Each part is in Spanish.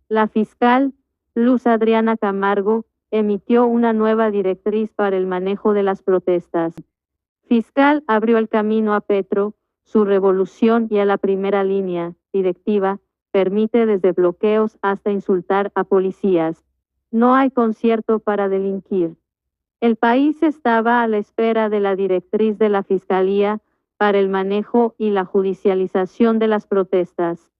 La fiscal, Luz Adriana Camargo, emitió una nueva directriz para el manejo de las protestas. Fiscal abrió el camino a Petro, su revolución y a la primera línea directiva, permite desde bloqueos hasta insultar a policías. No hay concierto para delinquir. El país estaba a la espera de la directriz de la Fiscalía para el manejo y la judicialización de las protestas.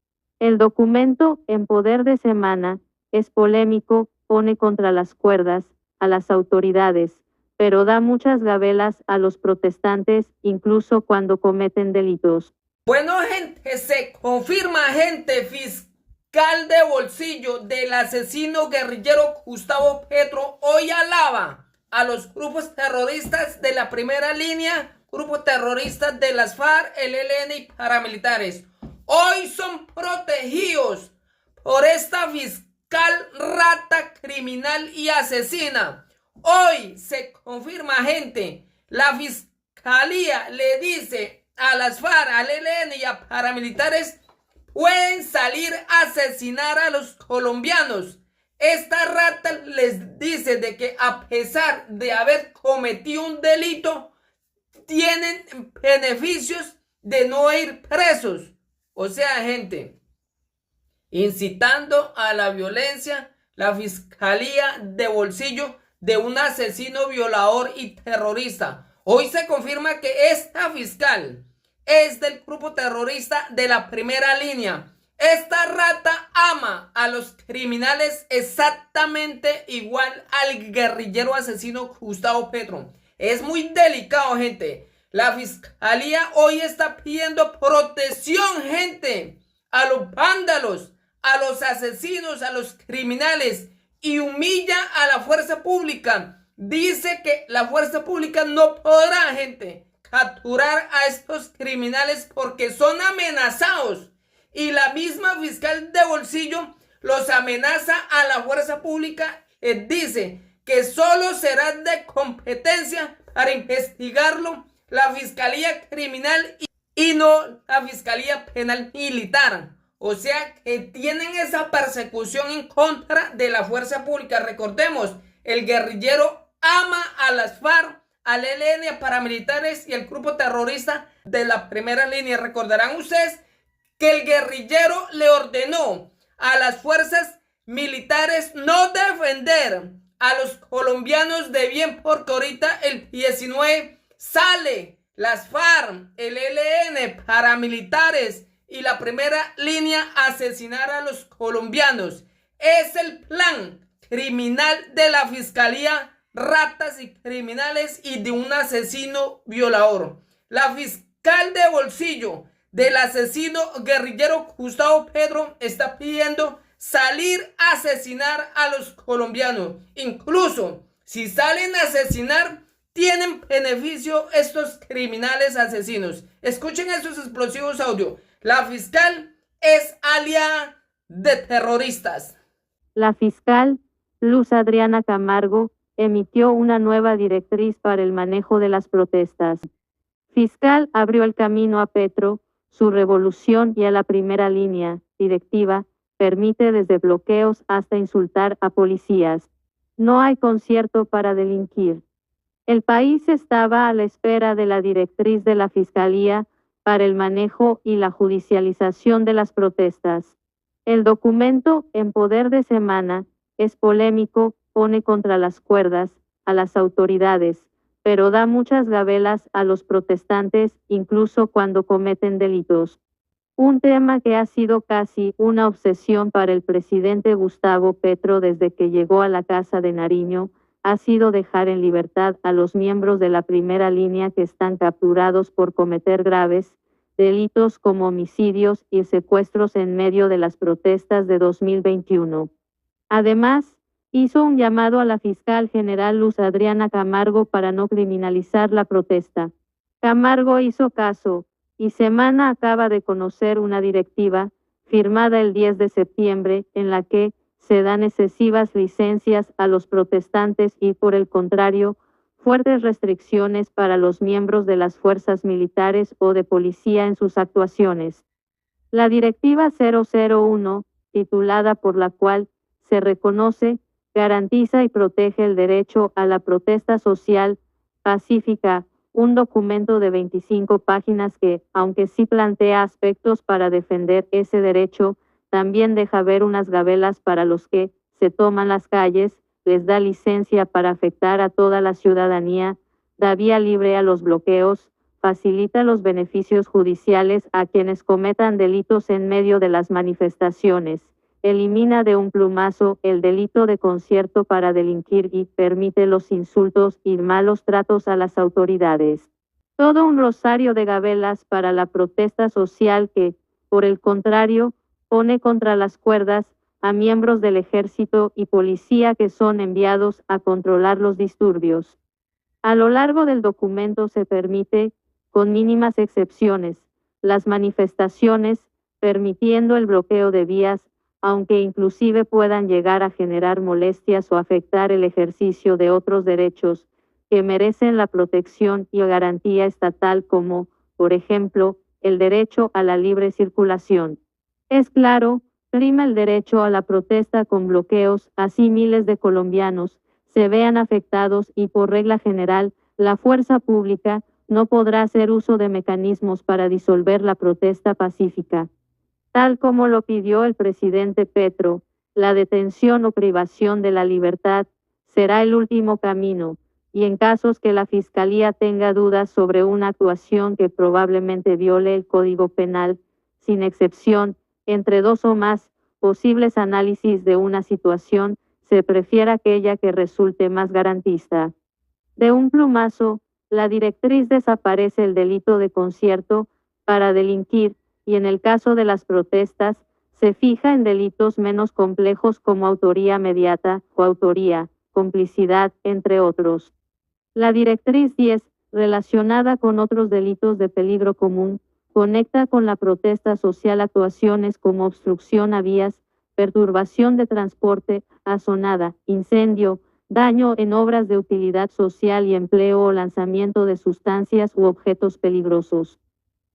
El documento, en poder de semana, es polémico, pone contra las cuerdas a las autoridades, pero da muchas gabelas a los protestantes, incluso cuando cometen delitos. Bueno, gente, se confirma, gente, fiscal de bolsillo del asesino guerrillero Gustavo Petro hoy alaba a los grupos terroristas de la primera línea, grupos terroristas de las FARC, el ELN y paramilitares. Hoy son protegidos por esta fiscal rata, criminal y asesina. Hoy se confirma, gente, la fiscalía le dice a las FARC, al ELN y a paramilitares pueden salir a asesinar a los colombianos. Esta rata les dice de que a pesar de haber cometido un delito, tienen beneficios de no ir presos. O sea, gente, incitando a la violencia, la fiscalía de bolsillo de un asesino, violador y terrorista. Hoy se confirma que esta fiscal es del grupo terrorista de la primera línea. Esta rata ama a los criminales exactamente igual al guerrillero asesino Gustavo Petro. Es muy delicado, gente. La fiscalía hoy está pidiendo protección, gente, a los vándalos, a los asesinos, a los criminales, y humilla a la fuerza pública. Dice que la fuerza pública no podrá, gente, capturar a estos criminales porque son amenazados. Y la misma fiscal de bolsillo los amenaza a la fuerza pública. Dice que solo será de competencia para investigarlo la fiscalía criminal y no la fiscalía penal militar. O sea que tienen esa persecución en contra de la fuerza pública. Recordemos, el guerrillero ama a las FARC, al ELN, a paramilitares y el grupo terrorista de la primera línea. Recordarán ustedes que el guerrillero le ordenó a las fuerzas militares no defender a los colombianos de bien, porque ahorita el 19 sale las FARC, el ELN, paramilitares y la primera línea a asesinar a los colombianos. Es el plan criminal de la fiscalía, ratas y criminales, y de un asesino violador. La fiscal de bolsillo del asesino guerrillero Gustavo Petro está pidiendo salir a asesinar a los colombianos. Incluso si salen a asesinar, tienen beneficio estos criminales asesinos. Escuchen estos explosivos audios. La fiscal es aliada de terroristas. La fiscal, Luz Adriana Camargo, emitió una nueva directriz para el manejo de las protestas. Fiscal abrió el camino a Petro, su revolución y a la primera línea directiva, permite desde bloqueos hasta insultar a policías. No hay concierto para delinquir. El país estaba a la espera de la directriz de la Fiscalía para el manejo y la judicialización de las protestas. El documento, en poder de semana, es polémico, pone contra las cuerdas a las autoridades, pero da muchas gabelas a los protestantes, incluso cuando cometen delitos. Un tema que ha sido casi una obsesión para el presidente Gustavo Petro desde que llegó a la Casa de Nariño, ha sido dejar en libertad a los miembros de la primera línea que están capturados por cometer graves delitos como homicidios y secuestros en medio de las protestas de 2021. Además, hizo un llamado a la fiscal general Luz Adriana Camargo para no criminalizar la protesta. Camargo hizo caso, y Semana acaba de conocer una directiva, firmada el 10 de septiembre, en la que se dan excesivas licencias a los protestantes y, por el contrario, fuertes restricciones para los miembros de las fuerzas militares o de policía en sus actuaciones. La Directiva 001 titulada por la cual se reconoce, garantiza y protege el derecho a la protesta social pacífica, un documento de 25 páginas que, aunque sí plantea aspectos para defender ese derecho, también deja ver unas gabelas para los que se toman las calles, les da licencia para afectar a toda la ciudadanía, da vía libre a los bloqueos, facilita los beneficios judiciales a quienes cometan delitos en medio de las manifestaciones, elimina de un plumazo el delito de concierto para delinquir y permite los insultos y malos tratos a las autoridades. Todo un rosario de gabelas para la protesta social que, por el contrario, pone contra las cuerdas a miembros del ejército y policía que son enviados a controlar los disturbios. A lo largo del documento se permite, con mínimas excepciones, las manifestaciones, permitiendo el bloqueo de vías, aunque inclusive puedan llegar a generar molestias o afectar el ejercicio de otros derechos que merecen la protección y garantía estatal como, por ejemplo, el derecho a la libre circulación. Es claro, prima el derecho a la protesta con bloqueos, así miles de colombianos se vean afectados y por regla general, la fuerza pública no podrá hacer uso de mecanismos para disolver la protesta pacífica. Tal como lo pidió el presidente Petro, la detención o privación de la libertad será el último camino, y en casos que la Fiscalía tenga dudas sobre una actuación que probablemente viole el Código Penal, sin excepción, entre dos o más posibles análisis de una situación, se prefiere aquella que resulte más garantista. De un plumazo, la directriz desaparece el delito de concierto para delinquir y en el caso de las protestas, se fija en delitos menos complejos como autoría mediata, coautoría, complicidad, entre otros. La directriz 10, relacionada con otros delitos de peligro común, conecta con la protesta social actuaciones como obstrucción a vías, perturbación de transporte, asonada, incendio, daño en obras de utilidad social y empleo o lanzamiento de sustancias u objetos peligrosos.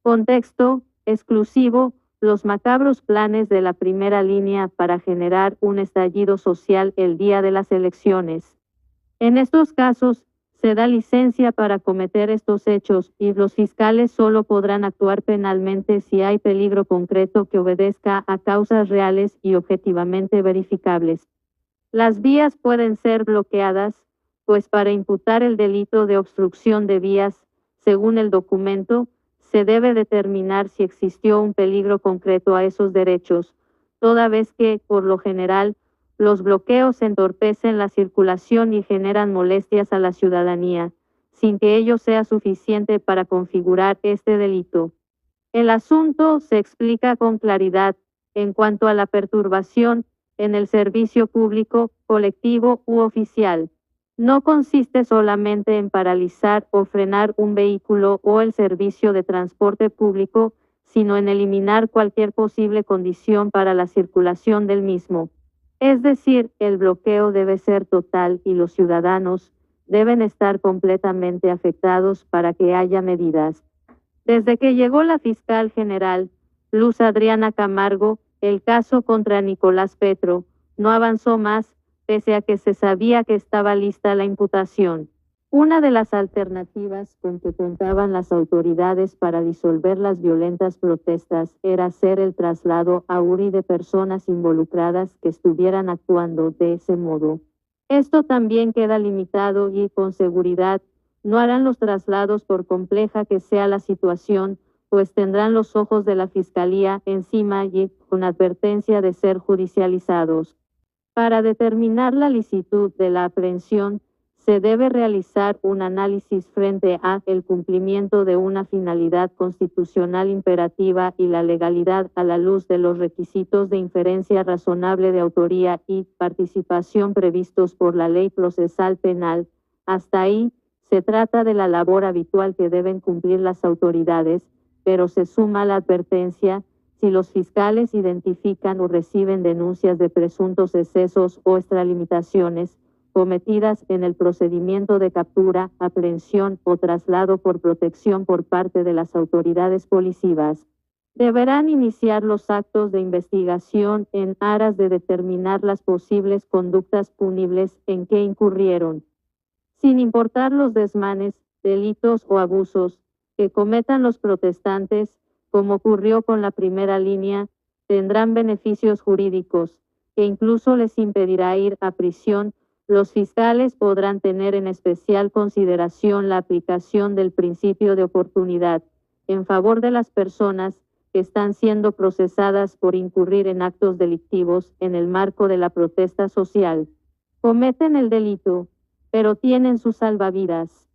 Contexto exclusivo, los macabros planes de la primera línea para generar un estallido social el día de las elecciones. En estos casos, se da licencia para cometer estos hechos y los fiscales solo podrán actuar penalmente si hay peligro concreto que obedezca a causas reales y objetivamente verificables. Las vías pueden ser bloqueadas, pues para imputar el delito de obstrucción de vías, según el documento, se debe determinar si existió un peligro concreto a esos derechos, toda vez que, por lo general, los bloqueos entorpecen la circulación y generan molestias a la ciudadanía, sin que ello sea suficiente para configurar este delito. El asunto se explica con claridad en cuanto a la perturbación en el servicio público, colectivo u oficial. No consiste solamente en paralizar o frenar un vehículo o el servicio de transporte público, sino en eliminar cualquier posible condición para la circulación del mismo. Es decir, el bloqueo debe ser total y los ciudadanos deben estar completamente afectados para que haya medidas. Desde que llegó la fiscal general, Luz Adriana Camargo, el caso contra Nicolás Petro no avanzó más, pese a que se sabía que estaba lista la imputación. Una de las alternativas con que contaban las autoridades para disolver las violentas protestas era hacer el traslado a URI de personas involucradas que estuvieran actuando de ese modo. Esto también queda limitado y, con seguridad, no harán los traslados por compleja que sea la situación, pues tendrán los ojos de la Fiscalía encima y con advertencia de ser judicializados. Para determinar la licitud de la aprehensión, se debe realizar un análisis frente a el cumplimiento de una finalidad constitucional imperativa y la legalidad a la luz de los requisitos de inferencia razonable de autoría y participación previstos por la Ley Procesal Penal. Hasta ahí, se trata de la labor habitual que deben cumplir las autoridades, pero se suma la advertencia: si los fiscales identifican o reciben denuncias de presuntos excesos o extralimitaciones cometidas en el procedimiento de captura, aprehensión o traslado por protección por parte de las autoridades policivas, Deberán iniciar los actos de investigación en aras de determinar las posibles conductas punibles en que incurrieron. Sin importar los desmanes, delitos o abusos que cometan los protestantes, como ocurrió con la primera línea, tendrán beneficios jurídicos, que incluso les impedirá ir a prisión. Los fiscales podrán tener en especial consideración la aplicación del principio de oportunidad en favor de las personas que están siendo procesadas por incurrir en actos delictivos en el marco de la protesta social. Cometen el delito, pero tienen sus salvavidas.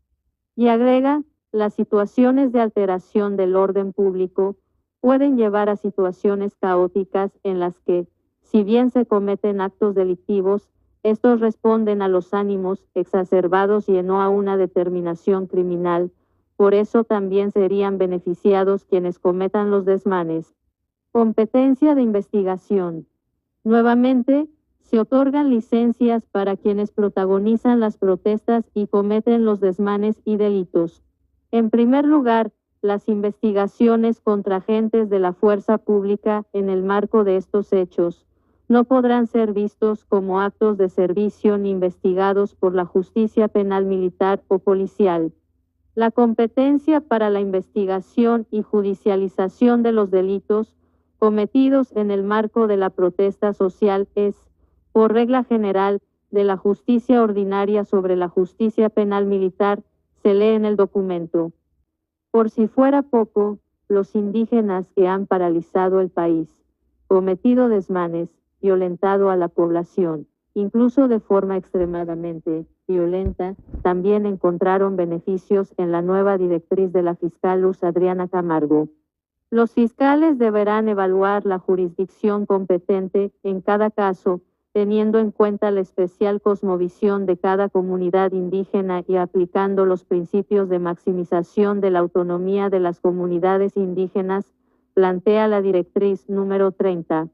Y agrega, las situaciones de alteración del orden público pueden llevar a situaciones caóticas en las que, si bien se cometen actos delictivos, estos responden a los ánimos exacerbados y no a una determinación criminal. Por eso también serían beneficiados quienes cometan los desmanes. Competencia de investigación. Nuevamente, se otorgan licencias para quienes protagonizan las protestas y cometen los desmanes y delitos. En primer lugar, las investigaciones contra agentes de la fuerza pública en el marco de estos hechos no podrán ser vistos como actos de servicio ni investigados por la justicia penal militar o policial. La competencia para la investigación y judicialización de los delitos cometidos en el marco de la protesta social es, por regla general, de la justicia ordinaria sobre la justicia penal militar, se lee en el documento. Por si fuera poco, los indígenas que han paralizado el país, cometido desmanes, violentado a la población, incluso de forma extremadamente violenta, también encontraron beneficios en la nueva directriz de la fiscal Luz Adriana Camargo. Los fiscales deberán evaluar la jurisdicción competente en cada caso, teniendo en cuenta la especial cosmovisión de cada comunidad indígena y aplicando los principios de maximización de la autonomía de las comunidades indígenas, plantea la directriz número 30.